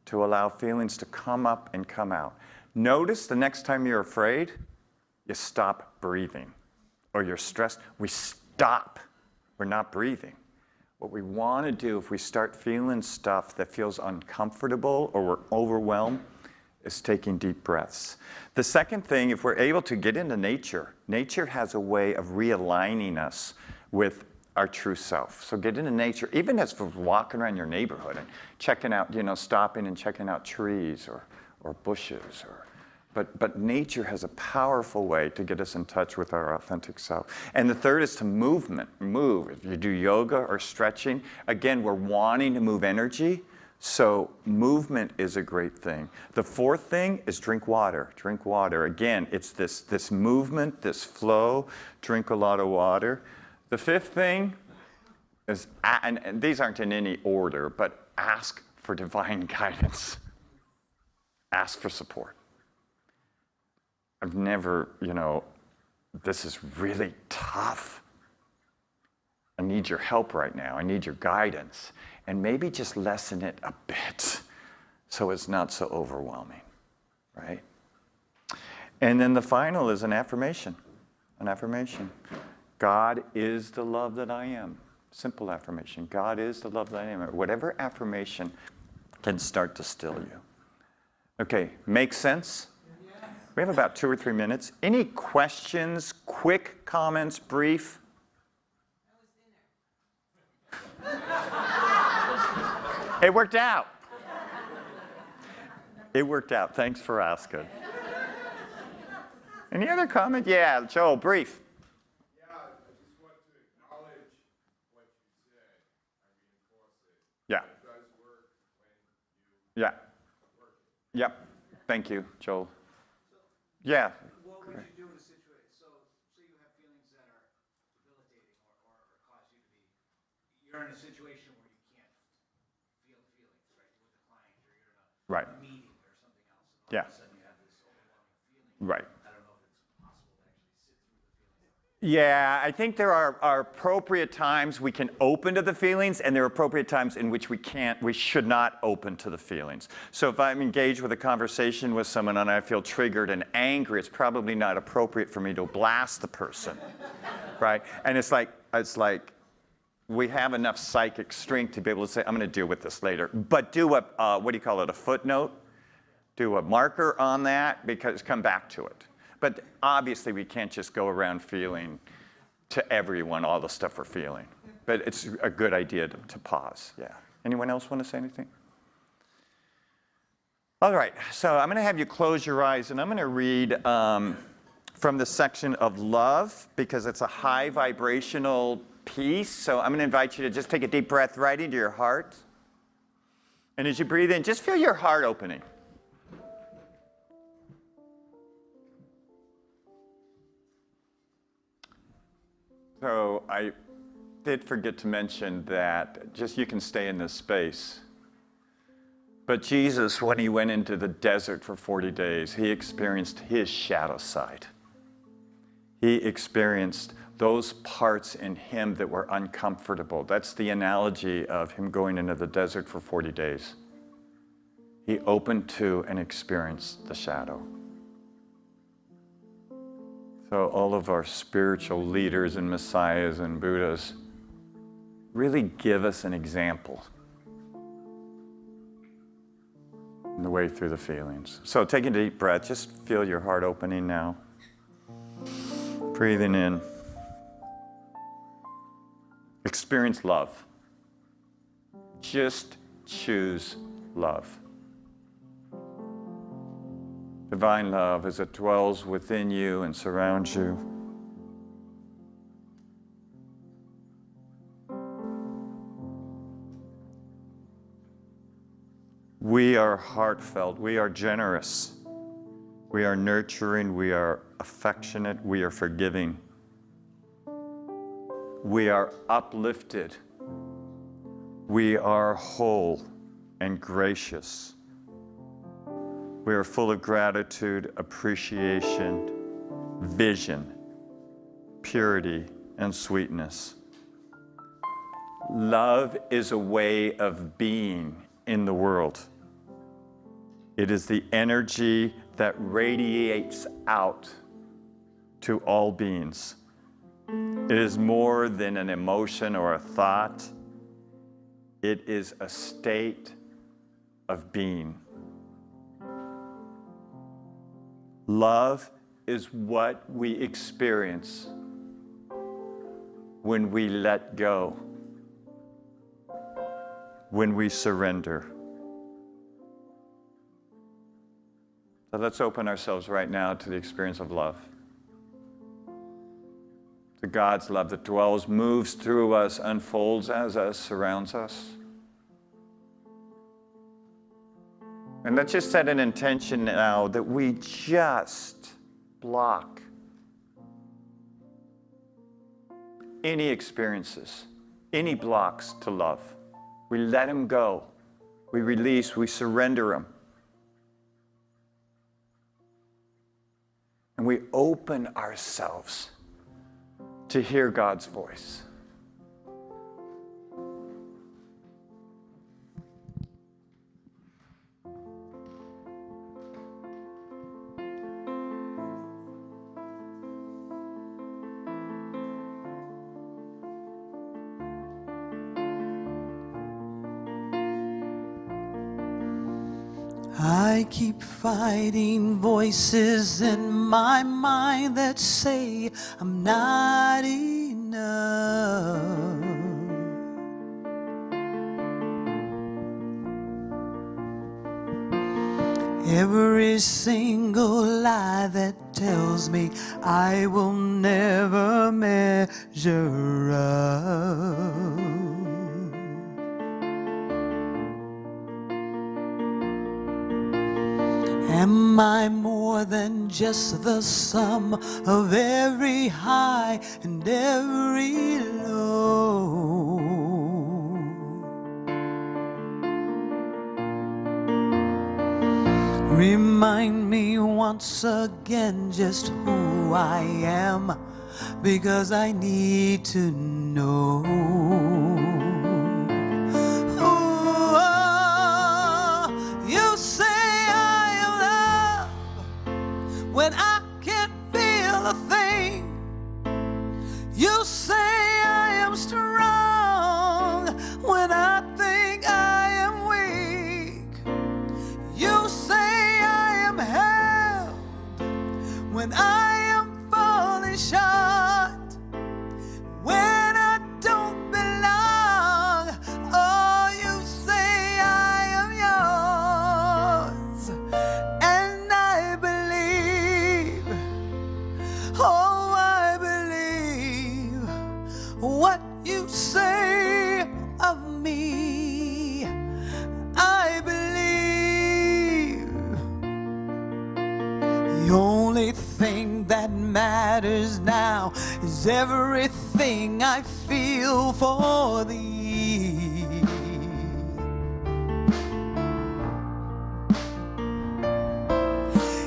to allow feelings to come up and come out. Notice the next time you're afraid, you stop breathing. Or you're stressed, we stop. We're not breathing. What we want to do if we start feeling stuff that feels uncomfortable or we're overwhelmed is taking deep breaths. The second thing, if we're able to get into nature, nature has a way of realigning us with our true self. So get into nature, even as we're walking around your neighborhood and checking out, stopping and checking out trees or bushes But nature has a powerful way to get us in touch with our authentic self. And the third is to movement. Move. If you do yoga or stretching, again, we're wanting to move energy, so movement is a great thing. The fourth thing is drink water. Drink water. Again, it's this movement, this flow. Drink a lot of water. The fifth thing is, and these aren't in any order, but ask for divine guidance. Ask for support. I've never, this is really tough. I need your help right now. I need your guidance. And maybe just lessen it a bit so it's not so overwhelming, right? And then the final is an affirmation. An affirmation. God is the love that I am. Simple affirmation. God is the love that I am. Or whatever affirmation can start to still you. Okay, make sense? We have about 2 or 3 minutes. Any questions, quick comments, brief? It worked out. It worked out. Thanks for asking. Any other comment? Yeah, Joel, brief. Yeah, I just want to acknowledge what you said and reinforce it. Yeah. It does work when you Yeah. work it. Yep. Thank you, Joel. Yeah. What would you do in a situation? So you have feelings that are debilitating or cause you to be, you're in a situation where you can't feel feelings, right? With a client or you're in Right. a meeting or something else. And all Yeah. of a sudden you have this overwhelming feeling. Right. I don't know if it's possible to actually sit through the feeling. Yeah, I think there are appropriate times we can open to the feelings, and there are appropriate times in which we should not open to the feelings. So if I'm engaged with a conversation with someone and I feel triggered and angry, it's probably not appropriate for me to blast the person, right? And it's like we have enough psychic strength to be able to say, I'm going to deal with this later. But do a footnote? Do a marker on that, because come back to it. But obviously, we can't just go around feeling to everyone all the stuff we're feeling. But it's a good idea to pause, yeah. Anyone else want to say anything? All right, so I'm going to have you close your eyes, and I'm going to read from the section of love, because it's a high vibrational piece. So I'm going to invite you to just take a deep breath right into your heart. And as you breathe in, just feel your heart opening. So I did forget to mention that just you can stay in this space. But Jesus, when he went into the desert for 40 days, he experienced his shadow side. He experienced those parts in him that were uncomfortable. That's the analogy of him going into the desert for 40 days. He opened to and experienced the shadow. So all of our spiritual leaders and messiahs and Buddhas really give us an example in the way through the feelings. So take a deep breath. Just feel your heart opening now. Breathing in. Experience love. Just choose love. Divine love as it dwells within you and surrounds you. We are heartfelt. We are generous. We are nurturing. We are affectionate. We are forgiving. We are uplifted. We are whole and gracious. We are full of gratitude, appreciation, vision, purity, and sweetness. Love is a way of being in the world. It is the energy that radiates out to all beings. It is more than an emotion or a thought. It is a state of being. Love is what we experience when we let go, when we surrender. So let's open ourselves right now to the experience of love. To God's love that dwells, moves through us, unfolds as us, surrounds us. And let's just set an intention now that we just block any experiences, any blocks to love. We let them go. We release, we surrender them. And we open ourselves to hear God's voice. I keep fighting voices in my mind that say I'm not enough. Every single lie that tells me I will never measure up. Am I more than just the sum of every high and every low? Remind me once again just who I am, because I need to know. When I can't feel a thing, you say I am strong. When I think I am weak, you say I am held. When I am falling short, when I don't belong, oh, you say I am yours. And I believe, oh, I believe what you say of me. I matters now is everything I feel for thee.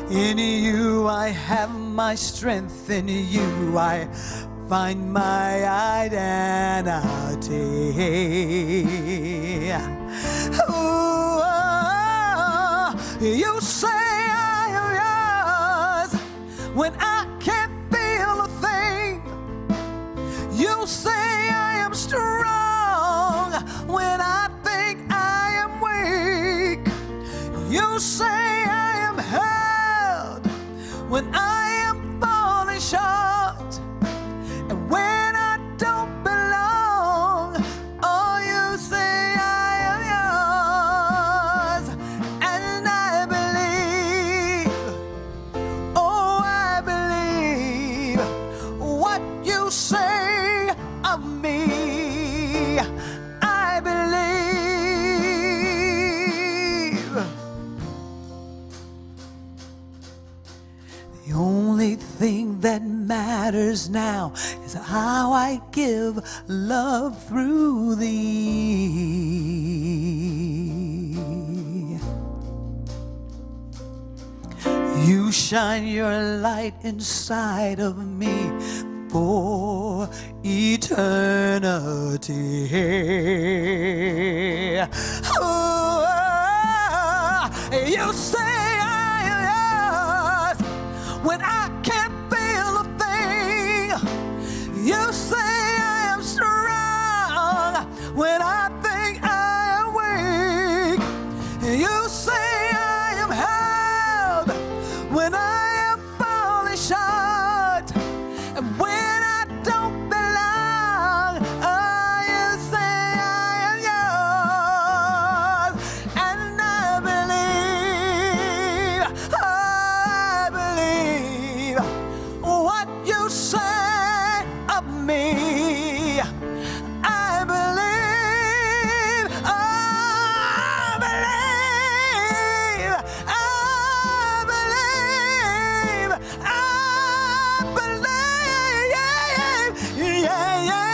In you I have my strength, in you I find my identity. Ooh, you say I am yours when I can't feel a thing. You say I am strong when I think I am weak. You say I am held when I am falling short, and when I don't belong, oh, you say I am yours, and I believe, oh, I believe what you say of me. I believe. The only thing that matters now is how I give love through thee. You shine your light inside of me for eternity. Oh, you say I am yours when I can't feel a thing. You say I am strong when I think I am weak. You say I am held when I am falling short, and when I don't belong, oh, you say I am yours, and I believe what you say of me. I believe, I believe, I believe, I believe, yeah, yeah,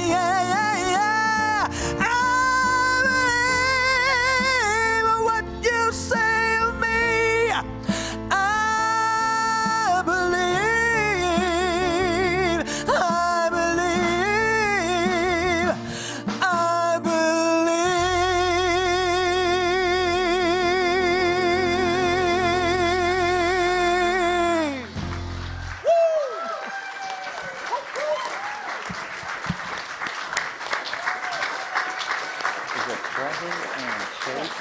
yeah, yeah. I believe what you say of me. I believe, I believe, I believe. Is it Brendan and Chase?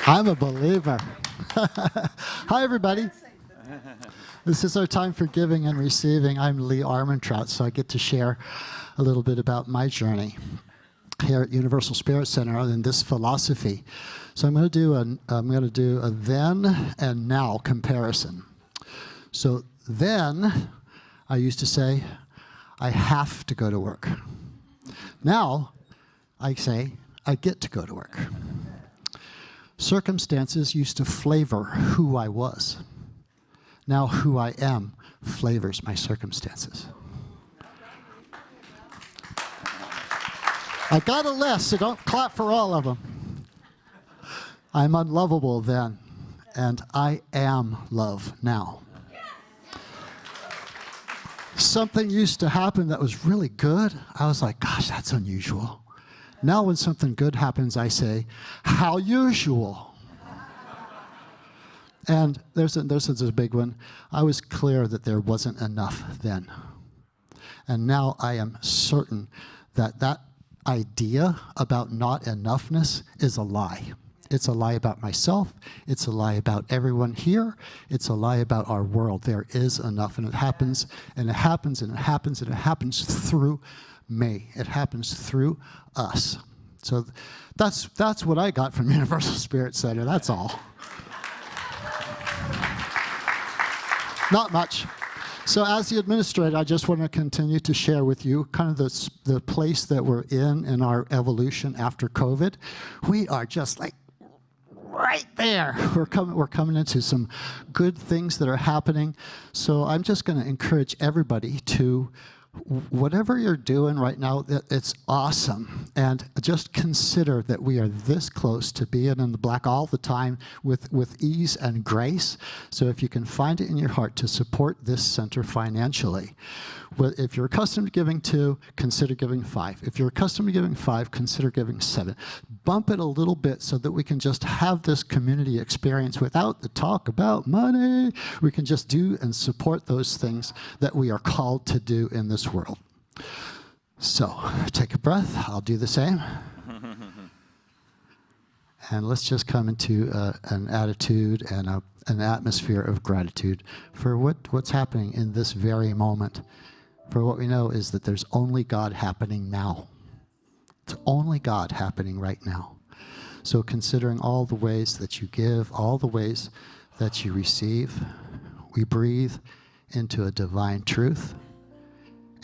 I'm a believer. Hi, everybody. This is our time for giving and receiving. I'm Lee Armentrout, so I get to share a little bit about my journey here at Universal Spirit Center and this philosophy. So I'm going to do a then and now comparison. So then, I used to say, I have to go to work. Now, I say, I get to go to work. Circumstances used to flavor who I was. Now who I am flavors my circumstances. I got a list, so don't clap for all of them. I'm unlovable then, and I am love now. Something used to happen that was really good. I was like, gosh, that's unusual. Now when something good happens, I say, how usual. And there's a big one. I was clear that there wasn't enough then. And now I am certain that that idea about not enoughness is a lie. It's a lie about myself. It's a lie about everyone here. It's a lie about our world. There is enough, and it happens, and it happens, and it happens, and it happens through me. It happens through us. So that's what I got from Universal Spirit Center. That's all. Not much. So as the administrator, I just want to continue to share with you kind of the place that we're in our evolution after COVID. We are just like right there. We're coming into some good things that are happening. So I'm just going to encourage everybody to, whatever you're doing right now, it's awesome. And just consider that we are this close to being in the black all the time with ease and grace. So if you can find it in your heart to support this center financially, if you're accustomed to giving 2, consider giving 5. If you're accustomed to giving 5, consider giving 7. Bump it a little bit so that we can just have this community experience without the talk about money. We can just do and support those things that we are called to do in this world. So take a breath. I'll do the same. And let's just come into an attitude and an atmosphere of gratitude for what's happening in this very moment. For what we know is that there's only God happening now. It's only God happening right now. So considering all the ways that you give, all the ways that you receive, we breathe into a divine truth,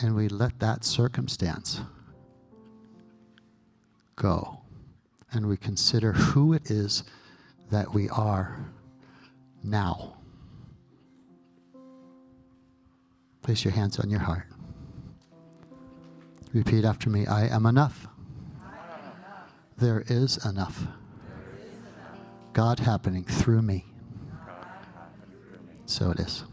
and we let that circumstance go. And we consider who it is that we are now. Place your hands on your heart. Repeat after me. I am enough. There is enough. God happening through me. So it is.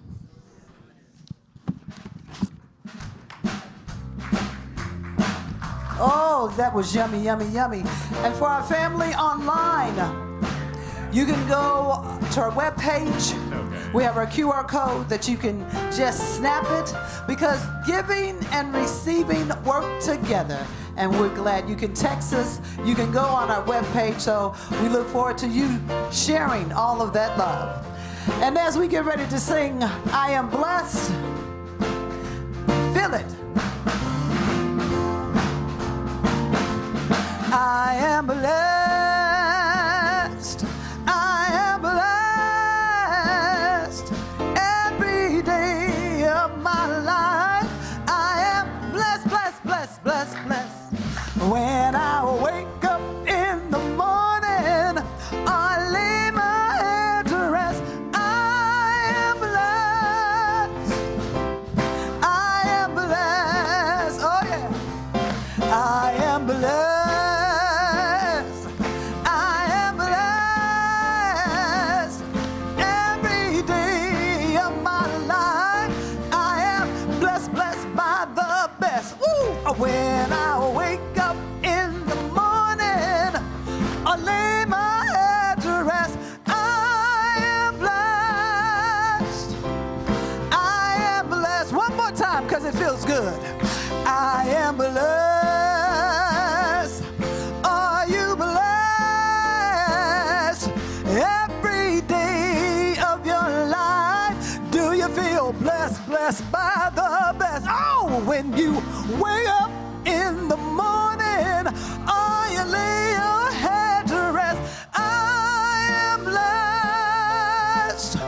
Oh, that was yummy, yummy, yummy. And for our family online, you can go to our webpage. We have our QR code that you can just snap it, because giving and receiving work together. And we're glad you can text us. You can go on our webpage. So we look forward to you sharing all of that love. And as we get ready to sing, I am blessed, feel it. I am blessed. I am blessed. Every day of my life, I am blessed, blessed, blessed, blessed, blessed. When I wake up in the morning, I lay my head to rest. I am blessed. I am blessed. Oh yeah. I am blessed. When I wake up in the morning, I lay my head to rest. I am blessed. I am blessed. One more time, because it feels good. I am blessed. Are you blessed? Every day of your life, do you feel blessed, blessed by the best? Oh, when you wake up in the morning, or you lay your head to rest, I am blessed.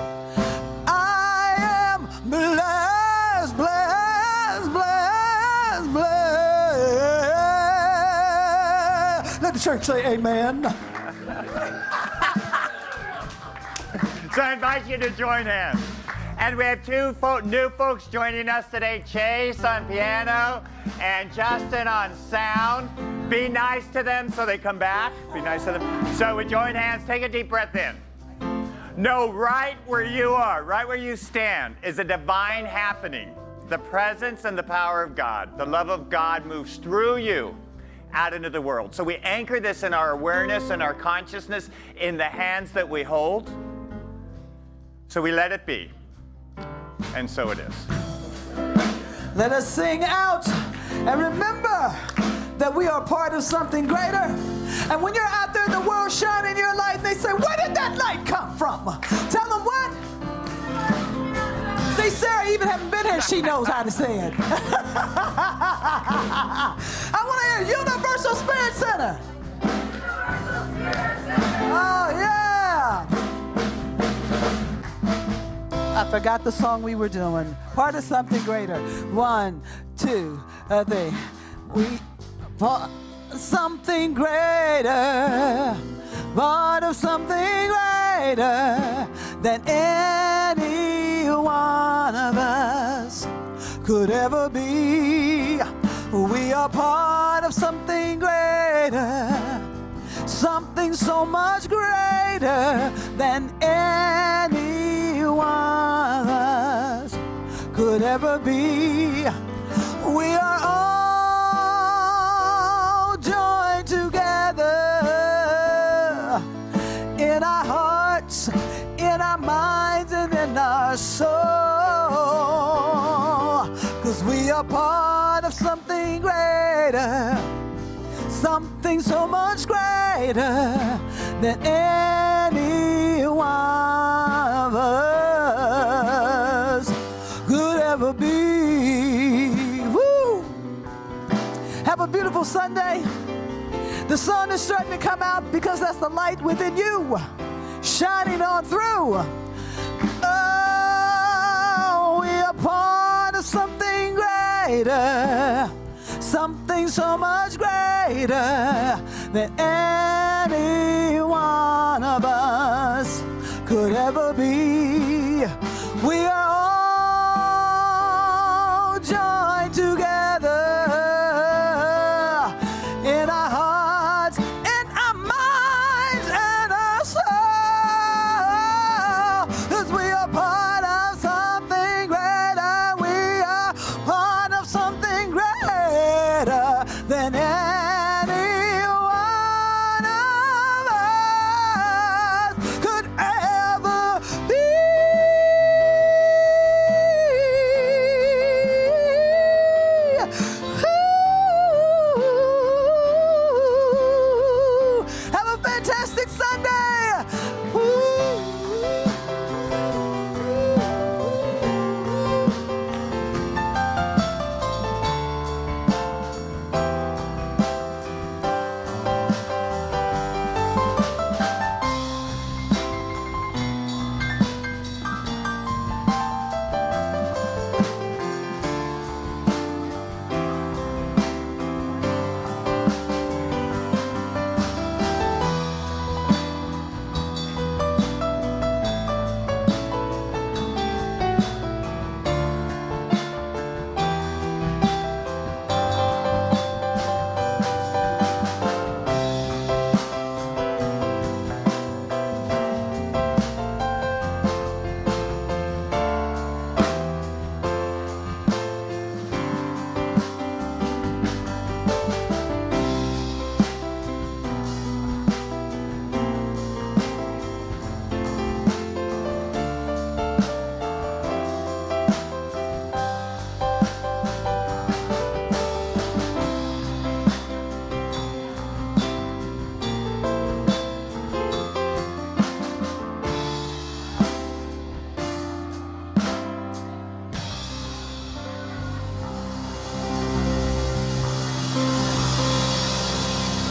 I am blessed, blessed, blessed, blessed. Let the church say amen. So I invite you to join hands. And we have two new folks joining us today, Chase on piano and Justin on sound. Be nice to them so they come back. Be nice to them. So we join hands, take a deep breath in. Know right where you are, right where you stand, is a divine happening. The presence and the power of God. The love of God moves through you out into the world. So we anchor this in our awareness and our consciousness in the hands that we hold. So we let it be. And so it is. Let us sing out and remember that we are part of something greater. And when you're out there in the world shining your light, they say, where did that light come from? Tell them what? See, Sarah even haven't been here. She knows how to say it. I want to hear Universal Spirit Center. Oh, yeah. I forgot the song we were doing. Part of something greater. 1, 2, 3. We for something greater. part of something greater than any one of us could ever be. We are part of something greater, something so much greater than any one of us could ever be. We are all joined together in our hearts, in our minds, and in our soul, 'cause we are part of something greater, something so much greater than any one of us could ever be. Woo! Have a beautiful Sunday. The sun is starting to come out because that's the light within you shining on through. Oh, we are part of something greater, something so much greater than any one of us could ever be. We are all joined